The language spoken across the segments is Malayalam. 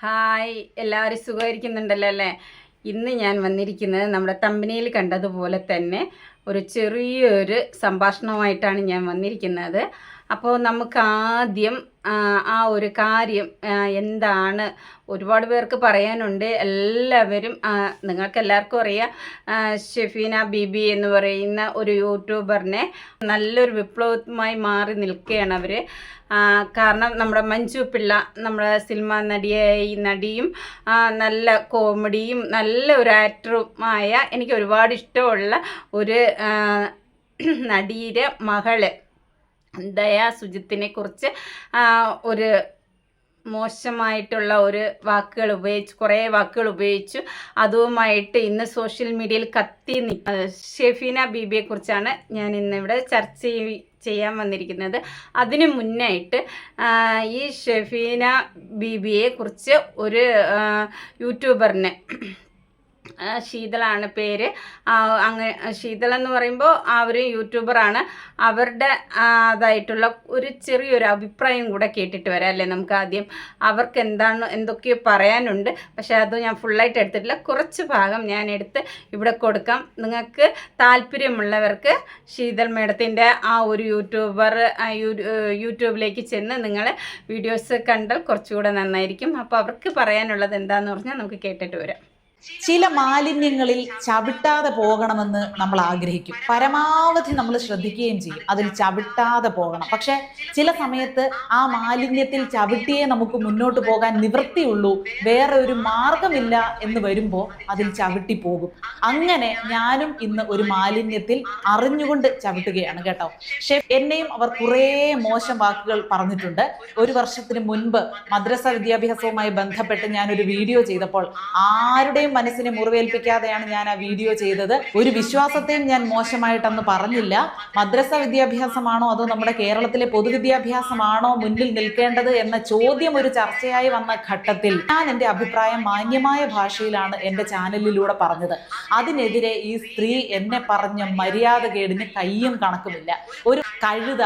ഹായ്, എല്ലാവരും സുഖമായിരിക്കുന്നുണ്ടല്ലോ അല്ലേ? ഇന്ന് ഞാൻ വന്നിരിക്കുന്നത് നമ്മുടെ തമ്പനിയിൽ കണ്ടതുപോലെ തന്നെ ഒരു ചെറിയൊരു സംഭാഷണവുമായിട്ടാണ് ഞാൻ വന്നിരിക്കുന്നത്. അപ്പോൾ നമുക്ക് ആദ്യം ആ ഒരു കാര്യം എന്താണ്, ഒരുപാട് പേർക്ക് പറയാനുണ്ട്. എല്ലാവരും നിങ്ങൾക്ക് എല്ലാവർക്കും അറിയാം, ഷെഫീന ബീബി എന്ന് പറയുന്ന ഒരു യൂട്യൂബറിനെ നല്ലൊരു വിപ്ലവമായി മാറി നിൽക്കുകയാണ് അവർ. കാരണം നമ്മുടെ മഞ്ജു പിള്ള, നമ്മുടെ സിനിമ നടിയും നല്ല കോമഡിയും നല്ല ഒരു ആക്ടറുമായ എനിക്ക് ഒരുപാട് ഇഷ്ടമുള്ള ഒരു നടിയുടെ മകള് ദയാ സുജിത്തിനെ കുറിച്ച് ഒരു മോശമായിട്ടുള്ള ഒരു കുറേ വാക്കുകൾ ഉപയോഗിച്ചു. അതുമായിട്ട് ഇന്ന് സോഷ്യൽ മീഡിയയിൽ ഷെഫീന ബീബിയെ കുറിച്ചാണ് ഞാൻ ഇന്നിവിടെ ചർച്ച ചെയ്യാൻ വന്നിരിക്കുന്നത്. അതിനു മുന്നായിട്ട് ഈ ഷെഫീന ബീബിയെ കുറിച്ച് ഒരു യൂട്യൂബറിനെ, ശീതളാണ് പേര്. ശീതള എന്ന് പറയുമ്പോൾ ഒരു യൂട്യൂബറാണ്. അവരുടെ അതായിട്ടുള്ള ഒരു ചെറിയൊരു അഭിപ്രായം കൂടെ കേട്ടിട്ട് വരാം അല്ലേ? നമുക്ക് ആദ്യം അവർക്ക് എന്തൊക്കെയോ പറയാനുണ്ട്. പക്ഷെ അത് ഞാൻ ഫുള്ളായിട്ട് എടുത്തിട്ടില്ല, കുറച്ച് ഭാഗം ഞാൻ എടുത്ത് ഇവിടെ കൊടുക്കാം. നിങ്ങൾക്ക് താല്പര്യമുള്ളവർക്ക് ശീതൾ മേഡത്തിൻ്റെ ആ ഒരു യൂട്യൂബിലേക്ക് ചെന്ന് നിങ്ങൾ വീഡിയോസ് കണ്ടാൽ കുറച്ചുകൂടെ നന്നായിരിക്കും. അപ്പോൾ അവർക്ക് പറയാനുള്ളത് എന്താണെന്ന് പറഞ്ഞാൽ നമുക്ക് കേട്ടിട്ട് വരാം. ചില മാലിന്യങ്ങളിൽ ചവിട്ടാതെ പോകണമെന്ന് നമ്മൾ ആഗ്രഹിക്കും, പരമാവധി നമ്മൾ ശ്രദ്ധിക്കുകയും ചെയ്യും അതിൽ ചവിട്ടാതെ പോകണം. പക്ഷെ ചില സമയത്ത് ആ മാലിന്യത്തിൽ ചവിട്ടിയേ നമുക്ക് മുന്നോട്ട് പോകാൻ നിവൃത്തിയുള്ളൂ, വേറെ ഒരു മാർഗമില്ല എന്ന് വരുമ്പോൾ അതിൽ ചവിട്ടി പോകും. അങ്ങനെ ഞാനും ഇന്ന് ഒരു മാലിന്യത്തിൽ അറിഞ്ഞുകൊണ്ട് ചവിട്ടുകയാണ് കേട്ടോ. എന്നെയും അവർ കുറേ മോശം വാക്കുകൾ പറഞ്ഞിട്ടുണ്ട്. ഒരു വർഷത്തിന് മുൻപ് മദ്രസ വിദ്യാഭ്യാസവുമായി ബന്ധപ്പെട്ട് ഞാനൊരു വീഡിയോ ചെയ്തപ്പോൾ ആരുടെയും മനസ്സിനെ മുറിവേൽപ്പിക്കാതെയാണ് ഞാൻ ആ വീഡിയോ ചെയ്തത്. ഒരു വിശ്വാസത്തെയും ഞാൻ മോശമായിട്ടൊന്നും പറഞ്ഞില്ല. മദ്രസ വിദ്യാഭ്യാസമാണോ അതോ നമ്മുടെ കേരളത്തിലെ പൊതുവിദ്യാഭ്യാസമാണോ മുന്നിൽ നിൽക്കേണ്ടത് എന്ന ചോദ്യം ഒരു ചർച്ചയായി വന്ന ഘട്ടത്തിൽ ഞാൻ എൻ്റെ അഭിപ്രായം മാന്യമായ ഭാഷയിലാണ് എൻ്റെ ചാനലിലൂടെ പറഞ്ഞത്. അതിനെതിരെ ഈ സ്ത്രീ എന്നെ പറഞ്ഞ മര്യാദ കേടിന് കയ്യും കണക്കുമില്ല. ഒരു കഴുത,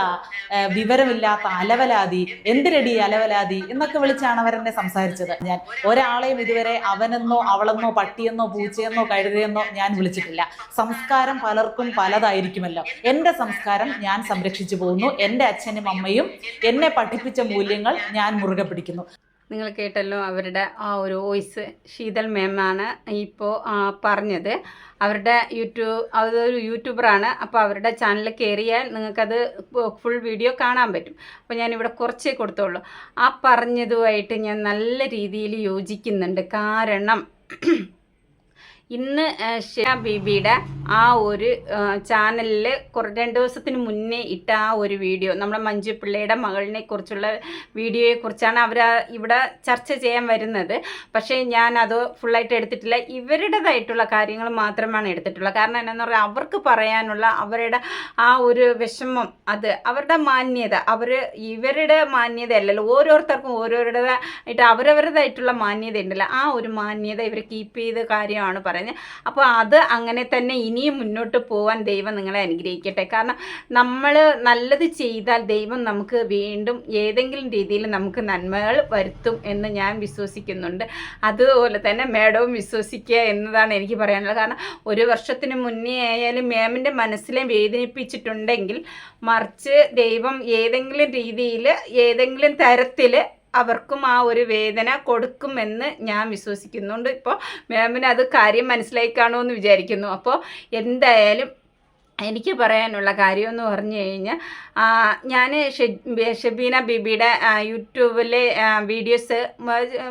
വിവരമില്ലാത്ത അലവലാതി, എന്തിരടി അലവലാതി എന്നൊക്കെ വിളിച്ചാണ് അവരെന്നെ സംസാരിച്ചത്. ഞാൻ ഒരാളെയും ഇതുവരെ അവനെന്നോ അവളെന്നോ പട്ടിയെന്നോ പൂച്ചയെന്നോ കഴുതയെന്നോ ഞാൻ വിളിച്ചിട്ടില്ല. സംസ്കാരം പലർക്കും പലതായിരിക്കുമല്ലോ. എൻ്റെ സംസ്കാരം ഞാൻ സംരക്ഷിച്ചു പോകുന്നു. എൻ്റെ അച്ഛനും അമ്മയും എന്നെ പഠിപ്പിച്ച മൂല്യങ്ങൾ ഞാൻ മുറുകെ പിടിക്കുന്നു. നിങ്ങൾ കേട്ടല്ലോ അവരുടെ ആ ഒരു വോയിസ്. ശീതൾ മാമാണ് ഇപ്പോൾ പറഞ്ഞത്. അവരുടെ അതൊരു യൂട്യൂബറാണ്. അപ്പോൾ അവരുടെ ചാനൽ കയറിയാൽ നിങ്ങൾക്കത് ഫുൾ വീഡിയോ കാണാൻ പറ്റും. അപ്പോൾ ഞാനിവിടെ കുറച്ചേ കൊടുത്തോളൂ. ആ പറഞ്ഞതുമായിട്ട് ഞാൻ നല്ല രീതിയിൽ യോജിക്കുന്നുണ്ട്. കാരണം ഇന്ന് ഷെഫീന ബീബിയുടെ ആ ഒരു ചാനലിൽ 2 ദിവസത്തിന് മുന്നേ ഇട്ട ആ ഒരു വീഡിയോ, നമ്മുടെ മഞ്ജു പിള്ളയുടെ മകളിനെ കുറിച്ചുള്ള വീഡിയോയെക്കുറിച്ചാണ് അവർ ഇവിടെ ചർച്ച ചെയ്യാൻ വരുന്നത്. പക്ഷേ ഞാനത് ഫുള്ളായിട്ട് എടുത്തിട്ടില്ല. ഇവരുടേതായിട്ടുള്ള കാര്യങ്ങൾ മാത്രമാണ് എടുത്തിട്ടുള്ളത്. കാരണം എന്താണെന്ന് പറഞ്ഞാൽ അവർക്ക് പറയാനുള്ള അവരുടെ ആ ഒരു വിഷമം, അത് അവരുടെ മാന്യത, ഇവരുടെ മാന്യത അല്ലല്ലോ, ഓരോരുത്തർക്കും ഓരോരുടേതായിട്ട് അവരവരുടേതായിട്ടുള്ള മാന്യത ഉണ്ടല്ലോ. ആ ഒരു മാന്യത ഇവർ കീപ്പ് ചെയ്ത കാര്യമാണ് പറയുന്നത്. അപ്പോൾ അത് അങ്ങനെ തന്നെ ഇനിയും മുന്നോട്ട് പോകാൻ ദൈവം നിങ്ങളെ അനുഗ്രഹിക്കട്ടെ. കാരണം നമ്മൾ നല്ലത് ചെയ്താൽ ദൈവം നമുക്ക് വീണ്ടും ഏതെങ്കിലും രീതിയിൽ നമുക്ക് നന്മകൾ വരുത്തും എന്ന് ഞാൻ വിശ്വസിക്കുന്നുണ്ട്. അതുപോലെ തന്നെ മേഡവും വിശ്വസിക്കുക എന്നതാണ് എനിക്ക് പറയാനുള്ളത്. കാരണം ഒരു വർഷത്തിന് മുന്നേ ആയാലും മാമിൻ്റെ മനസ്സിലെ വേദനിപ്പിച്ചിട്ടുണ്ടെങ്കിൽ, മറിച്ച് ദൈവം ഏതെങ്കിലും രീതിയിൽ ഏതെങ്കിലും തരത്തിൽ അവർക്കും ആ ഒരു വേദന കൊടുക്കുമെന്ന് ഞാൻ വിശ്വസിക്കുന്നുണ്ട്. ഇപ്പോൾ മാമിന് അത് കാര്യം മനസ്സിലായി കാണുമെന്ന് വിചാരിക്കുന്നു. അപ്പോൾ എന്തായാലും എനിക്ക് പറയാനുള്ള കാര്യമെന്ന് പറഞ്ഞു കഴിഞ്ഞാൽ, ഞാൻ ഷെഫീന ബീബിയുടെ യൂട്യൂബിലെ വീഡിയോസ്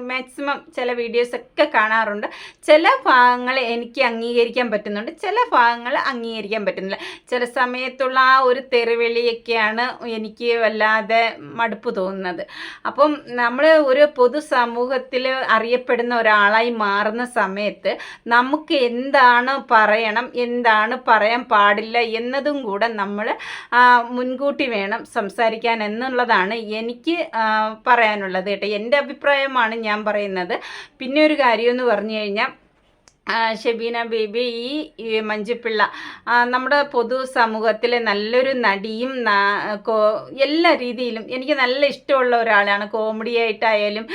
മാക്സിമം ചില വീഡിയോസൊക്കെ കാണാറുണ്ട്. ചില ഭാഗങ്ങൾ എനിക്ക് അംഗീകരിക്കാൻ പറ്റുന്നുണ്ട്, ചില ഭാഗങ്ങൾ അംഗീകരിക്കാൻ പറ്റുന്നില്ല. ചില സമയത്തുള്ള ആ ഒരു തെറിവിളിയൊക്കെയാണ് എനിക്ക് വല്ലാതെ മടുപ്പ് തോന്നുന്നത്. അപ്പം നമ്മൾ ഒരു പൊതുസമൂഹത്തിൽ അറിയപ്പെടുന്ന ഒരാളായി മാറുന്ന സമയത്ത് നമുക്ക് എന്താണ് പറയണം, എന്താണ് പറയാൻ പാടില്ല എന്നതും കൂടെ നമ്മൾ മുൻകൂട്ടി വേണം സംസാരിക്കാൻ എന്നുള്ളതാണ് എനിക്ക് പറയാനുള്ളത് കേട്ടോ. എൻ്റെ അഭിപ്രായമാണ് ഞാൻ പറയുന്നത്. പിന്നെ ഒരു കാര്യമെന്ന് പറഞ്ഞു കഴിഞ്ഞാൽ, ഷെബീന ബേബി ഈ മഞ്ജുപിള്ള നമ്മുടെ പൊതു സമൂഹത്തിലെ നല്ലൊരു നടിയും എല്ലാ രീതിയിലും എനിക്ക് നല്ല ഇഷ്ടമുള്ള ഒരാളാണ്. കോമഡി ആയിട്ടായാലും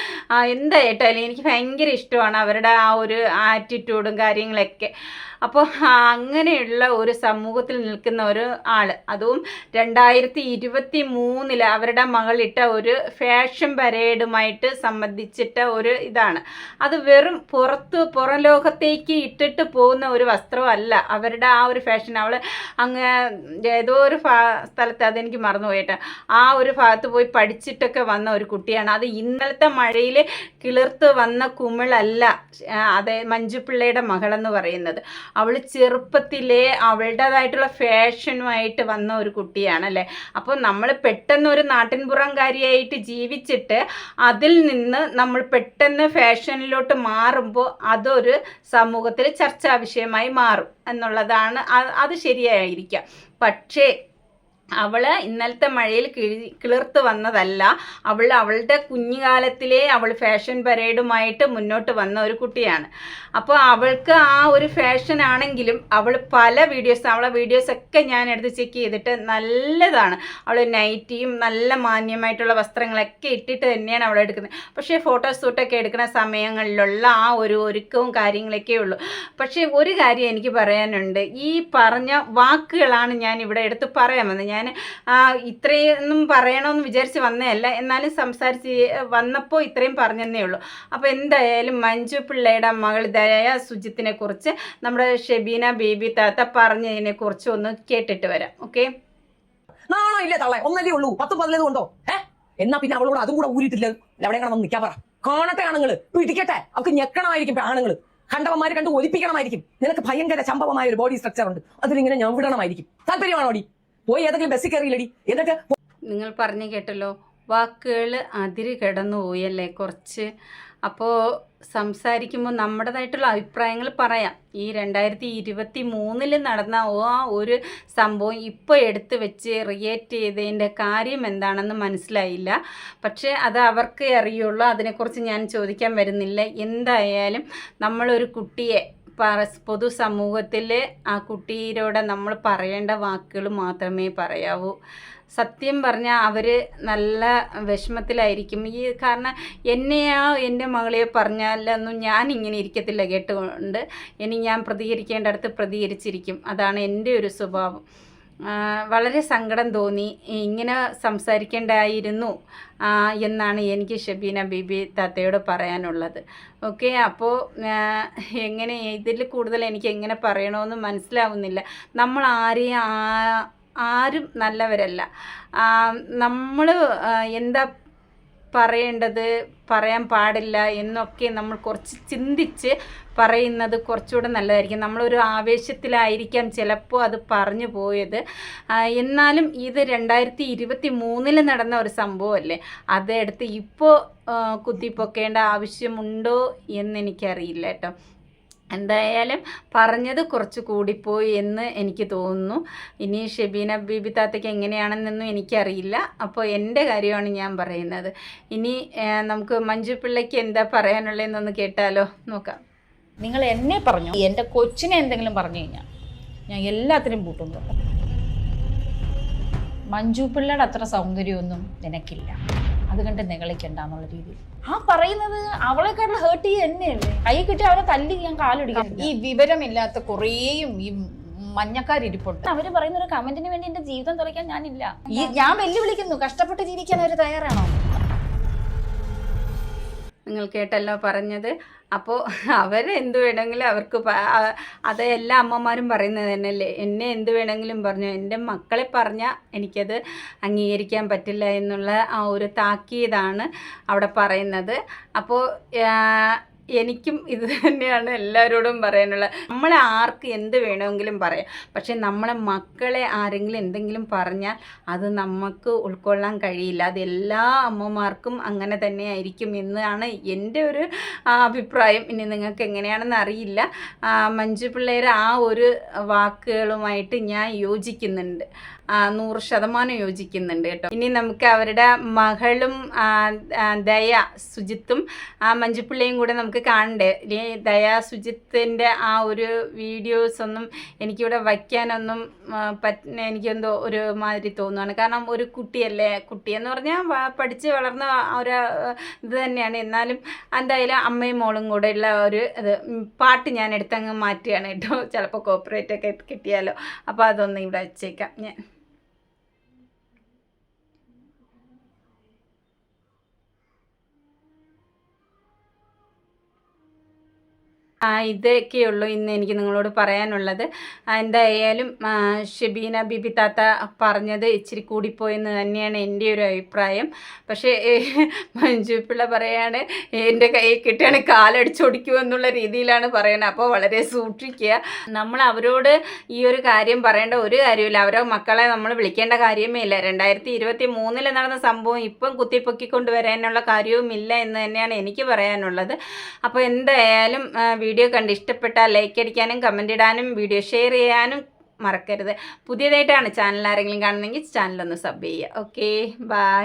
എന്തായിട്ടായാലും എനിക്ക് ഭയങ്കര ഇഷ്ടമാണ് അവരുടെ ആ ഒരു ആറ്റിറ്റ്യൂഡും കാര്യങ്ങളൊക്കെ. അപ്പോൾ അങ്ങനെയുള്ള ഒരു സമൂഹത്തിൽ നിൽക്കുന്ന ഒരു ആൾ, അതും 2023 അവരുടെ മകളിട്ട ഒരു ഫാഷൻ പരേഡുമായിട്ട് സംബന്ധിച്ചിട്ട ഒരു ഇതാണ്. അത് വെറും പുറം ലോകത്തേക്ക് ഇട്ടിട്ട് പോകുന്ന ഒരു വസ്ത്രമല്ല അവരുടെ ആ ഒരു ഫാഷൻ. അവൾ അങ്ങ് ഏതോ ഒരു സ്ഥലത്ത്, അതെനിക്ക് മറന്നുപോയിട്ട്, ആ ഒരു ഭാഗത്ത് പോയി പഠിച്ചിട്ടൊക്കെ വന്ന ഒരു കുട്ടിയാണ്. അത് ഇന്നലത്തെ മഴയിൽ കിളിർത്ത് വന്ന കുമിളല്ല അതെ മഞ്ജുപിള്ളയുടെ മകളെന്ന് പറയുന്നത്. അവൾ ചെറുപ്പത്തിലേ അവളുടേതായിട്ടുള്ള ഫാഷനുമായിട്ട് വന്ന ഒരു കുട്ടിയാണല്ലേ. അപ്പോൾ നമ്മൾ പെട്ടെന്ന് ഒരു നാട്ടിൻപുറംകാരിയായിട്ട് ജീവിച്ചിട്ട് അതിൽ നിന്ന് നമ്മൾ പെട്ടെന്ന് ഫാഷനിലോട്ട് മാറുമ്പോൾ അതൊരു സമൂഹത്തിൽ ചർച്ചാ വിഷയമായി മാറും എന്നുള്ളതാണ്. അത് ശരിയായിരിക്കാം. പക്ഷേ അവൾ ഇന്നലത്തെ മഴയിൽ കിളിർത്ത് വന്നതല്ല. അവളുടെ കുഞ്ഞുകാലത്തിലേ അവൾ ഫാഷൻ പരേഡുമായിട്ട് മുന്നോട്ട് വന്ന ഒരു കുട്ടിയാണ്. അപ്പോൾ അവൾക്ക് ആ ഒരു ഫാഷൻ ആണെങ്കിലും അവൾ പല അവളെ വീഡിയോസൊക്കെ ഞാൻ എടുത്ത് ചെക്ക് ചെയ്തിട്ട് നല്ലതാണ്. അവൾ നൈറ്റിയും നല്ല മാന്യമായിട്ടുള്ള വസ്ത്രങ്ങളൊക്കെ ഇട്ടിട്ട് തന്നെയാണ് അവൾ എടുക്കുന്നത്. പക്ഷേ ഫോട്ടോഷൂട്ടൊക്കെ എടുക്കുന്ന സമയങ്ങളിലുള്ള ആ ഒരു ഒരുക്കവും കാര്യങ്ങളൊക്കെ ഉള്ളൂ. പക്ഷേ ഒരു കാര്യം എനിക്ക് പറയാനുണ്ട്. ഈ പറഞ്ഞ വാക്കുകളാണ് ഞാൻ ഇവിടെ എടുത്ത് പറയാൻ വന്നത്. ഞാൻ ഇത്രയൊന്നും പറയണമെന്ന് വിചാരിച്ച് വന്നതല്ല, എന്നാലും സംസാരിച്ച് വന്നപ്പോൾ ഇത്രയും പറഞ്ഞതേ ഉള്ളൂ. അപ്പോൾ എന്തായാലും മഞ്ജുപിള്ളയുടെ മകൾ ദയ സുജിത്തിനെ കുറിച്ച് നമ്മുടെ ഷെബീന ബേബി താത്ത പറഞ്ഞതിനെ കുറിച്ച് ഒന്ന് കേട്ടിട്ട് വരാം. ഓക്കെ, നാണോ ഇല്ലേ തള്ളേ? ഒന്നല്ലേ ഉള്ളൂ, 10-15 കൊണ്ടോ? എന്നാ പിന്നെ അവളോട് അതും കൂടെ ഊരിട്ടില്ല. എവിടെ കാണാൻ നിൽക്കാൻ പറ. കാണട്ടെ ആണുങ്ങള്, പിടിക്കട്ടെ. അവർക്ക് ഞെക്കണമായിരിക്കും ആണുങ്ങള്, കണ്ടവന്മാര് കണ്ട് ഒലിപ്പിക്കണമായിരിക്കും. നിനക്ക് ഭയങ്കര ചമ്പവമായ ഒരു ബോഡി സ്ട്രക്ചർ ഉണ്ട്, അതിലിങ്ങനെ ഞാൻ വിടണമായിരിക്കും. താല്പര്യമാണോടി? പോയി ഏതെങ്കിലും ബസ്സിൽ കയറിയില്ലടി. എന്നിട്ട് നിങ്ങൾ പറഞ്ഞു കേട്ടല്ലോ, വാക്കുകൾ അതിര് കിടന്നു പോയല്ലേ കുറച്ച്. അപ്പോൾ സംസാരിക്കുമ്പോൾ നമ്മുടേതായിട്ടുള്ള അഭിപ്രായങ്ങൾ പറയാം. ഈ 2023 നടന്ന ആ ഒരു സംഭവം ഇപ്പോൾ എടുത്ത് വെച്ച് റിയേറ്റ് ചെയ്തതിൻ്റെ കാര്യം എന്താണെന്ന് മനസ്സിലായില്ല. പക്ഷേ അത് അവർക്ക് അറിയുള്ളൂ. അതിനെക്കുറിച്ച് ഞാൻ ചോദിക്കാൻ വരുന്നില്ല. എന്തായാലും നമ്മളൊരു കുട്ടിയെ പൊതുസമൂഹത്തിൽ ആ കുട്ടിയോട് നമ്മൾ പറയേണ്ട വാക്കുകൾ മാത്രമേ പറയാവൂ. സത്യം പറഞ്ഞാൽ അവർ നല്ല വിഷമത്തിലായിരിക്കും. കാരണം എൻ്റെ മകളെ പറഞ്ഞാലൊന്നും ഞാൻ ഇങ്ങനെ ഇരിക്കത്തില്ല കേട്ടുകൊണ്ട്. ഇനി ഞാൻ പ്രതികരിക്കേണ്ടടുത്ത് പ്രതികരിച്ചിരിക്കും. അതാണ് എൻ്റെ ഒരു സ്വഭാവം. വളരെ സങ്കടം തോന്നി. ഇങ്ങനെ സംസാരിക്കേണ്ടായിരുന്നു എന്നാണ് എനിക്ക് ഷെബീന ബീബി താത്തയോട് പറയാനുള്ളത്. ഓക്കെ, അപ്പോൾ എങ്ങനെ ഇതിൽ കൂടുതൽ എനിക്ക് എങ്ങനെ പറയണമെന്ന് മനസ്സിലാവുന്നില്ല. നമ്മൾ ആരും നല്ലവരല്ല. നമ്മൾ എന്താ പറയേണ്ടത്, പറയാൻ പാടില്ല എന്നൊക്കെ നമ്മൾ കുറച്ച് ചിന്തിച്ച് പറയുന്നത് കുറച്ചുകൂടെ നല്ലതായിരിക്കും. നമ്മളൊരു ആവേശത്തിലായിരിക്കാം ചിലപ്പോൾ അത് പറഞ്ഞു പോയത്. എന്നാലും ഇത് 2023 നടന്ന ഒരു സംഭവമല്ലേ, അതെടുത്ത് ഇപ്പോൾ കുത്തിപ്പൊക്കേണ്ട ആവശ്യമുണ്ടോ എന്നെനിക്കറിയില്ല കേട്ടോ. എന്തായാലും പറഞ്ഞത് കുറച്ച് കൂടിപ്പോയി എന്ന് എനിക്ക് തോന്നുന്നു. ഇനി ഷെബീന ബീബി താത്തയ്ക്ക് എങ്ങനെയാണെന്നൊന്നും എനിക്കറിയില്ല. അപ്പോൾ എൻ്റെ കാര്യമാണ് ഞാൻ പറയുന്നത്. ഇനി നമുക്ക് മഞ്ജുപിള്ളയ്ക്ക് എന്താ പറയാനുള്ളതെന്നൊന്ന് കേട്ടാലോ, നോക്കാം. നിങ്ങൾ എന്നെ പറഞ്ഞു, എൻ്റെ കൊച്ചിനെ എന്തെങ്കിലും പറഞ്ഞു കഴിഞ്ഞാൽ ഞാൻ എല്ലാത്തിനും പൂട്ടുന്നു. മഞ്ജുപിള്ളയുടെ അത്ര സൗന്ദര്യമൊന്നും നിനക്കില്ല, അതുകൊണ്ട് നികളിക്കണ്ടെന്നുള്ള രീതിയിൽ പറയുന്നത്. അവളെക്കാട്ടിൽ ഹേർട്ട് ചെയ്യുക തന്നെയല്ലേ. കൈ കിട്ടി അവരെ തല്ലി ഞാൻ കാലൊടിക്കാം. ഈ വിവരമില്ലാത്ത കുറേയും ഈ മഞ്ഞക്കാരിരിപ്പുണ്ട്. അവർ പറയുന്ന ഒരു കമന്റിന് വേണ്ടി എന്റെ ജീവിതം തുറയ്ക്കാൻ ഞാനില്ല. ഞാൻ വെല്ലുവിളിക്കുന്നു, കഷ്ടപ്പെട്ട് ജീവിക്കാൻ അവർ തയ്യാറാണോ? നിങ്ങൾ കേട്ടല്ലോ പറഞ്ഞത്. അപ്പോൾ അവരെന്ത് വേണമെങ്കിലും അവർക്ക് അത് എല്ലാ അമ്മമാരും പറയുന്നത് തന്നെയല്ലേ. എന്നെ എന്ത് വേണമെങ്കിലും പറഞ്ഞു, എൻ്റെ മക്കളെ പറഞ്ഞാൽ എനിക്കത് അംഗീകരിക്കാൻ പറ്റില്ല എന്നുള്ള ആ ഒരു താക്കീതാണ് അവിടെ പറയുന്നത്. അപ്പോൾ എനിക്കും ഇത് തന്നെയാണ് എല്ലാവരോടും പറയാനുള്ളത്. നമ്മളെ ആർക്ക് എന്ത് വേണമെങ്കിലും പറയാം, പക്ഷെ നമ്മളെ മക്കളെ ആരെങ്കിലും എന്തെങ്കിലും പറഞ്ഞാൽ അത് നമുക്ക് ഉൾക്കൊള്ളാൻ കഴിയില്ല. അത് എല്ലാ അമ്മമാർക്കും അങ്ങനെ തന്നെ ആയിരിക്കും എന്നാണ് എൻ്റെ ഒരു അഭിപ്രായം. ഇനി നിങ്ങൾക്ക് എങ്ങനെയാണെന്ന് അറിയില്ല. മഞ്ജുപിള്ളയുടെ ആ ഒരു വാക്കുകളുമായിട്ട് ഞാൻ യോജിക്കുന്നുണ്ട്. 100% യോജിക്കുന്നുണ്ട് കേട്ടോ. ഇനി നമുക്ക് അവരുടെ മകളും ദയ സുജിത്തും മഞ്ജുപിള്ളയും കൂടെ നമുക്ക് കാണണ്ടേ. ഇനി ദയ സുജിത്തിൻ്റെ ആ ഒരു വീഡിയോസ് ഒന്നും എനിക്കിവിടെ വയ്ക്കാനൊന്നും എനിക്കെന്തോ ഒരു മാതിരി തോന്നുകയാണ്. കാരണം ഒരു കുട്ടിയല്ലേ, കുട്ടിയെന്ന് പറഞ്ഞാൽ പഠിച്ച് വളർന്ന ഒരു ഇത് തന്നെയാണ്. എന്നാലും എന്തായാലും അമ്മയും മോളും കൂടെ ഉള്ള ഒരു പാട്ട് ഞാൻ എടുത്തങ്ങ് മാറ്റുകയാണ് കേട്ടോ. ചിലപ്പോൾ കോപ്പറേറ്റ് ഒക്കെ കിട്ടിയാലോ. അപ്പോൾ അതൊന്ന് ഇവിടെ വെച്ചേക്കാം ഞാൻ. ഇതൊക്കെയുള്ളൂ ഇന്ന് എനിക്ക് നിങ്ങളോട് പറയാനുള്ളത്. എന്തായാലും ഷെബീന ബിബി താത്ത പറഞ്ഞത് ഇച്ചിരി കൂടിപ്പോയെന്ന് തന്നെയാണ് എൻ്റെ ഒരു അഭിപ്രായം. പക്ഷേ മഞ്ജുപിള്ള പറയാണ് എൻ്റെ കയ്യിൽ കിട്ടുകയാണ് കാലടിച്ചൊടിക്കുമെന്നുള്ള രീതിയിലാണ് പറയുന്നത്. അപ്പോൾ വളരെ സൂക്ഷിക്കുക. നമ്മൾ അവരോട് ഈ ഒരു കാര്യം പറയേണ്ട ഒരു കാര്യമില്ല. അവരെ മക്കളെ നമ്മൾ വിളിക്കേണ്ട കാര്യമേ ഇല്ല. 2023 നടന്ന സംഭവം ഇപ്പം കുത്തിപ്പൊക്കിക്കൊണ്ട് വരാനുള്ള കാര്യവുമില്ല എന്ന് തന്നെയാണ് എനിക്ക് പറയാനുള്ളത്. അപ്പോൾ എന്തായാലും വീഡിയോ കണ്ട് ഇഷ്ടപ്പെട്ടാൽ ലൈക്ക് അടിക്കാനും കമൻ്റ് ഇടാനും വീഡിയോ ഷെയർ ചെയ്യാനും മറക്കരുത്. പുതിയതായിട്ടാണ് ചാനൽ ആരെങ്കിലും കാണുന്നെങ്കിൽ ചാനലൊന്ന് സബ് ചെയ്യുക. Okay, by.